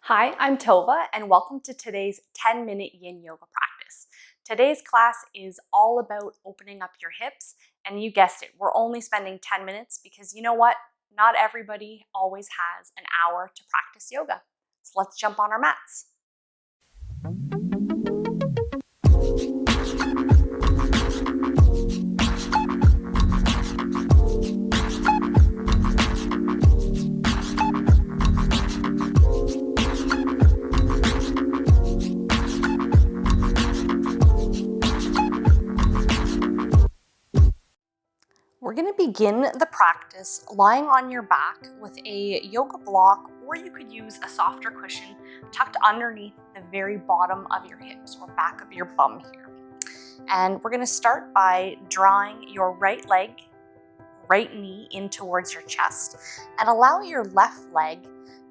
Hi, I'm Tovah, and welcome to today's 10-minute yin yoga practice. Today's class is all about opening up your hips, and you guessed it, we're only spending 10 minutes because you know what? Not everybody always has an hour to practice yoga. So let's jump on our mats. We're going to begin the practice lying on your back with a yoga block, or you could use a softer cushion tucked underneath the very bottom of your hips or back of your bum here. And we're going to start by drawing your right leg, right knee in towards your chest, and allow your left leg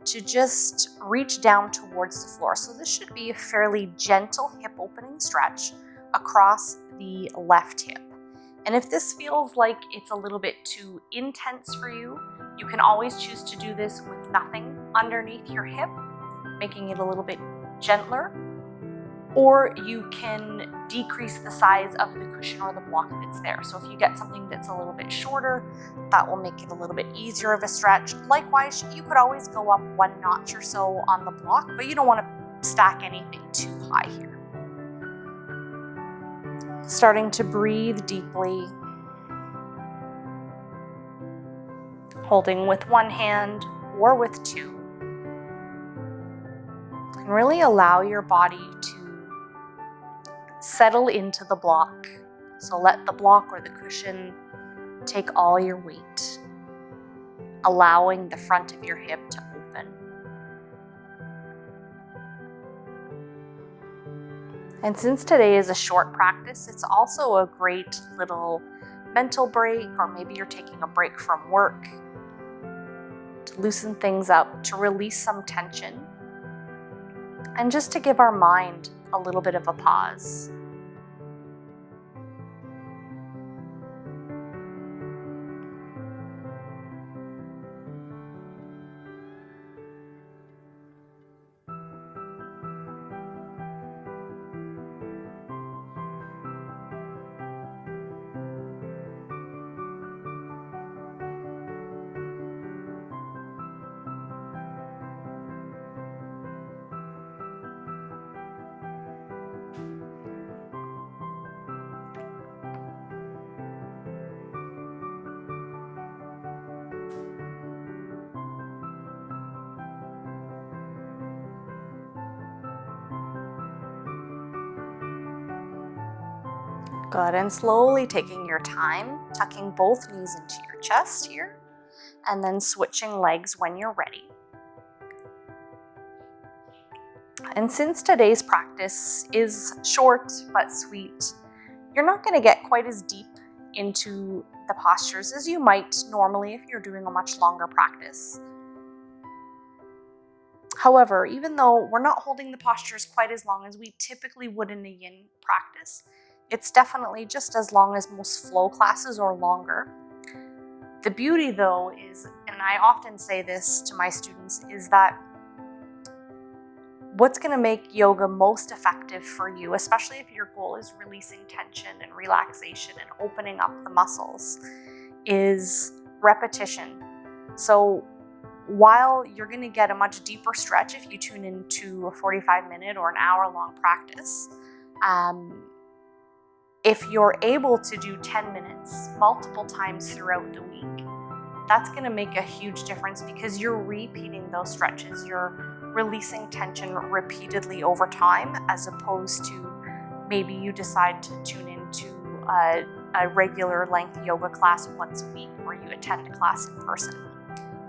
to just reach down towards the floor. So this should be a fairly gentle hip opening stretch across the left hip. And if this feels like it's a little bit too intense for you, you can always choose to do this with nothing underneath your hip, making it a little bit gentler, or you can decrease the size of the cushion or the block that's there. So if you get something that's a little bit shorter, that will make it a little bit easier of a stretch. Likewise, you could always go up one notch or so on the block, but you don't want to stack anything too high here. Starting to breathe deeply, holding with one hand or with two, and really allow your body to settle into the block. So let the block or the cushion take all your weight, allowing the front of your hip to open. And since today is a short practice, it's also a great little mental break, or maybe you're taking a break from work, to loosen things up, to release some tension, and just to give our mind a little bit of a pause. Good, and slowly taking your time, tucking both knees into your chest here, and then switching legs when you're ready. And since today's practice is short but sweet, you're not going to get quite as deep into the postures as you might normally if you're doing a much longer practice. However, even though we're not holding the postures quite as long as we typically would in a yin practice, it's definitely just as long as most flow classes or longer. The beauty though is, and I often say this to my students, is that what's going to make yoga most effective for you, especially if your goal is releasing tension and relaxation and opening up the muscles, is repetition. So while you're going to get a much deeper stretch if you tune into a 45-minute or an hour-long practice, if you're able to do 10 minutes multiple times throughout the week, that's going to make a huge difference because you're repeating those stretches. You're releasing tension repeatedly over time, as opposed to maybe you decide to tune into a regular length yoga class once a week where you attend a class in person.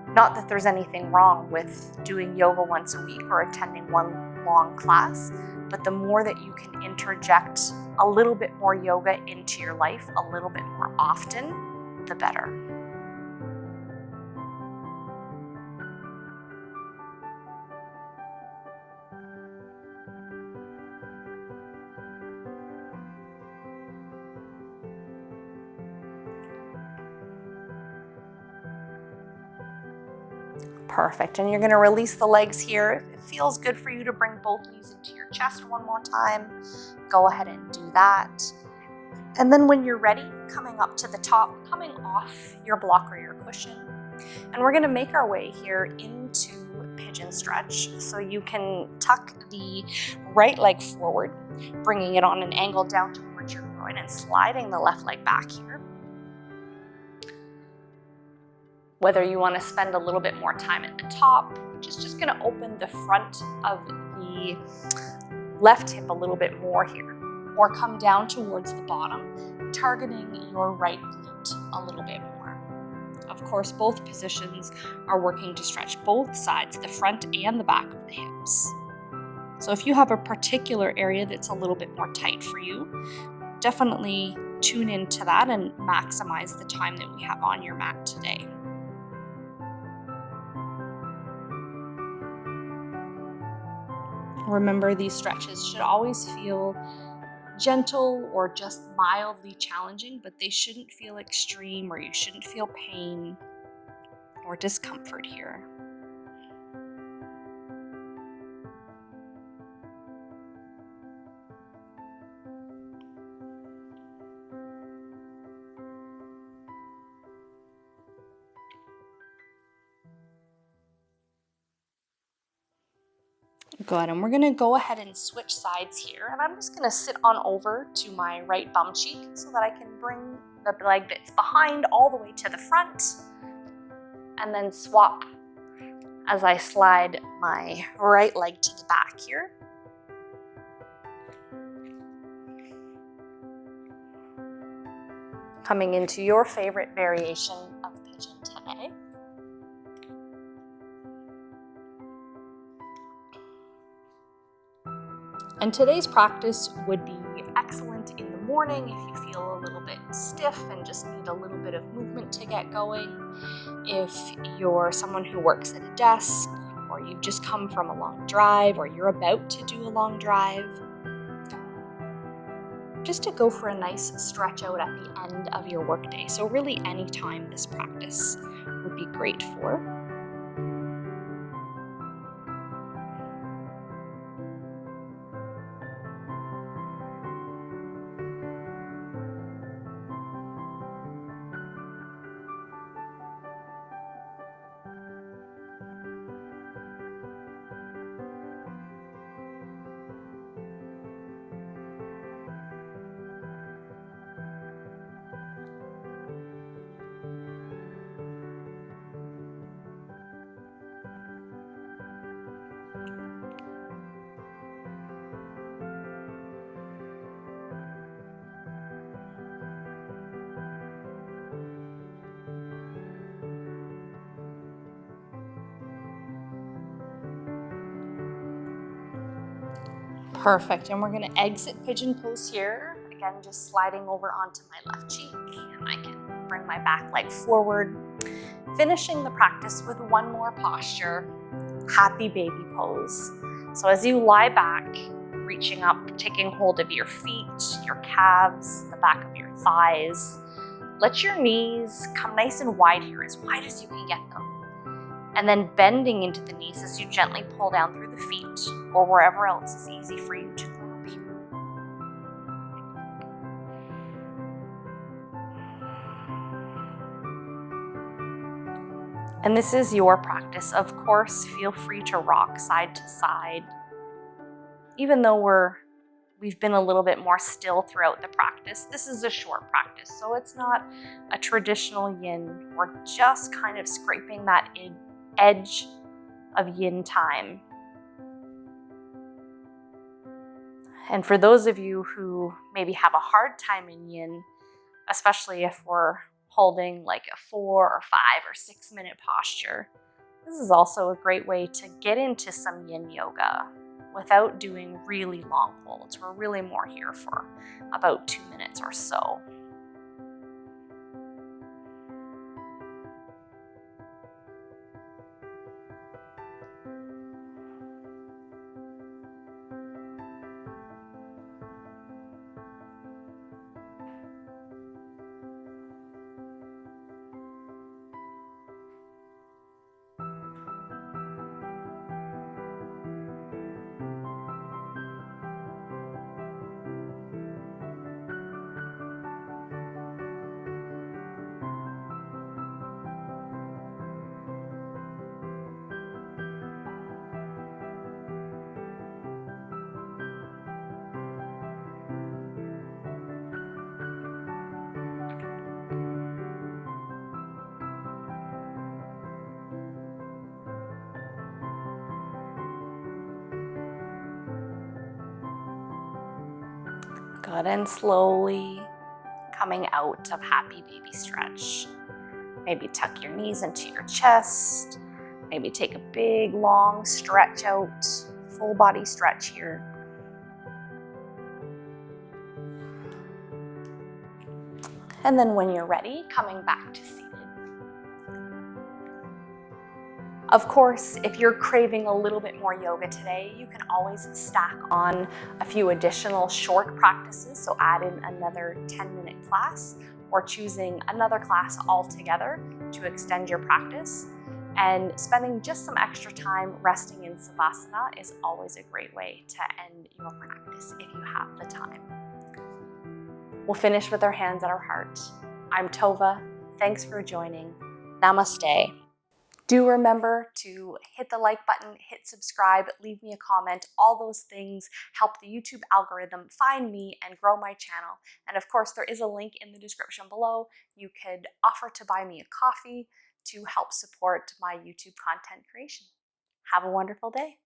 Not that there's anything wrong with doing yoga once a week or attending one long class, but the more that you can interject a little bit more yoga into your life a little bit more often, the better. Perfect. And you're going to release the legs here. If it feels good for you to bring both knees into your chest one more time, go ahead and do that. And then when you're ready, coming up to the top, coming off your block or your cushion. And we're going to make our way here into pigeon stretch. So you can tuck the right leg forward, bringing it on an angle down towards your groin and sliding the left leg back here. Whether you want to spend a little bit more time at the top, which is just going to open the front of the left hip a little bit more here, or come down towards the bottom, targeting your right glute a little bit more. Of course, both positions are working to stretch both sides, the front and the back of the hips. So if you have a particular area that's a little bit more tight for you, definitely tune into that and maximize the time that we have on your mat today. Remember, these stretches should always feel gentle or just mildly challenging, but they shouldn't feel extreme, or you shouldn't feel pain or discomfort here. Good, and we're going to go ahead and switch sides here, and I'm just going to sit on over to my right bum cheek so that I can bring the leg that's behind all the way to the front, and then swap as I slide my right leg to the back here. Coming into your favorite variation of pigeon today. And today's practice would be excellent in the morning if you feel a little bit stiff and just need a little bit of movement to get going. If you're someone who works at a desk, or you've just come from a long drive, or you're about to do a long drive, just to go for a nice stretch out at the end of your workday. So really any time this practice would be great for. Perfect, and we're going to exit pigeon pose here. Again, just sliding over onto my left cheek, and I can bring my back leg forward. Finishing the practice with one more posture, happy baby pose. So as you lie back, reaching up, taking hold of your feet, your calves, the back of your thighs, let your knees come nice and wide here, as wide as you can get them. And then bending into the knees as you gently pull down through the feet, or wherever else is easy for you to drop here. And this is your practice. Of course, feel free to rock side to side. Even though we've been a little bit more still throughout the practice, this is a short practice, so it's not a traditional yin. We're just kind of scraping that edge of yin time. And for those of you who maybe have a hard time in yin, especially if we're holding like a 4 or 5 or 6 minute posture, this is also a great way to get into some yin yoga without doing really long holds. We're really more here for about 2 minutes or so. Good, and slowly coming out of happy baby stretch. Maybe tuck your knees into your chest. Maybe take a big, long stretch out, full body stretch here. And then when you're ready, coming back to seated. Of course, if you're craving a little bit more yoga today, you can always stack on a few additional short practices. So add in another 10-minute class or choosing another class altogether to extend your practice. And spending just some extra time resting in Savasana is always a great way to end your practice if you have the time. We'll finish with our hands at our heart. I'm Tovah. Thanks for joining. Namaste. Do remember to hit the like button, hit subscribe, leave me a comment. All those things help the YouTube algorithm find me and grow my channel. And of course, there is a link in the description below. You could offer to buy me a coffee to help support my YouTube content creation. Have a wonderful day.